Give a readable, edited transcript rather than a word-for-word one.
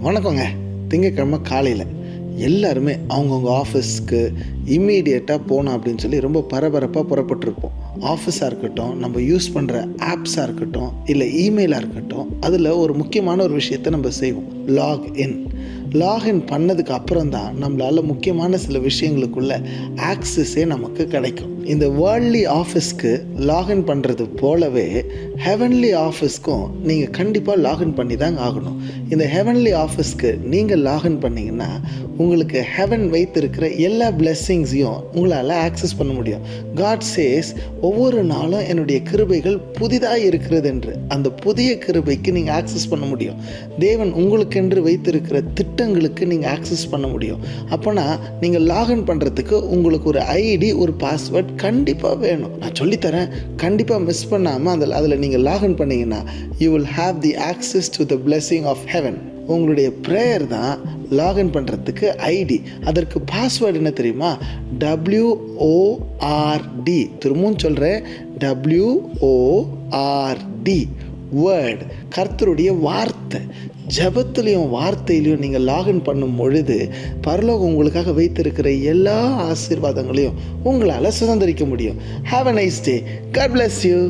வணக்கங்க. திங்கட்கிழமை காலையில் எல்லாருமே அவங்கவுங்க ஆஃபீஸ்க்கு இம்மீடியட்டாக போனோம் அப்படின்னு சொல்லி ரொம்ப பரபரப்பாக புறப்பட்டுருப்போம். ஆஃபீஸாக இருக்கட்டும், நம்ம யூஸ் பண்ணுற ஆப்ஸாக இருக்கட்டும், இல்லை இமெயிலாக இருக்கட்டும், அதில் ஒரு முக்கியமான ஒரு விஷயத்தை நம்ம செய்வோம், லாகின் பண்ணதுக்கு அப்புறம் தான் நம்மளால் முக்கியமான சில விஷயங்களுக்குள்ள ஆக்சஸே நமக்கு கிடைக்கும். இந்த வேர்ல்ட்லி ஆஃபீஸ்க்கு லாகின் பண்ணுறது போலவே ஹெவன்லி ஆஃபீஸ்க்கும் நீங்கள் கண்டிப்பாக லாகின் பண்ணி தாங்க ஆகணும். இந்த ஹெவன்லி ஆஃபீஸ்க்கு நீங்கள் லாகின் பண்ணிங்கன்னா உங்களுக்கு ஹெவன் வைத்திருக்கிற எல்லா பிளெஸ்ஸிங்ஸையும் உங்களால் ஆக்சஸ் பண்ண முடியும். காட் சேஸ், ஒவ்வொரு நாளும் என்னுடைய கிருபைகள் புதிதாக இருக்கிறது என்று அந்த புதிய கிருபைக்கு நீங்கள் ஆக்சஸ் பண்ண முடியும். தேவன் உங்களுக்கென்று வைத்திருக்கிற திட்டங்களுக்கு நீங்கள் ஆக்சஸ் பண்ண முடியும். அப்போனா நீங்கள் லாகின் பண்ணுறதுக்கு உங்களுக்கு ஒரு ஐடி, ஒரு பாஸ்வேர்ட் கண்டிப்பாக வேணும். நான் சொல்லித்தரேன், கண்டிப்பாக மிஸ் பண்ணாமல் அதில் நீங்கள் லாகின் பண்ணிங்கன்னா you will have the access to the blessing of heaven. உங்களுடைய ப்ரேயர் தான் லாகின் பண்ணுறதுக்கு ஐடி. அதற்கு பாஸ்வேர்டு என்ன தெரியுமா? WORD. திரும்பவும் சொல்கிறேன், WORD. வேர்ட், கர்த்தருடைய வார்த்தை. ஜெபத்துலேயும் வார்த்தையிலையும் நீங்கள் லாகின் பண்ணும் பொழுது பரலோகம் உங்களுக்காக வைத்திருக்கிற எல்லா ஆசீர்வாதங்களையும் உங்களால் சுதந்திரிக்க முடியும். Have a nice day. God bless you.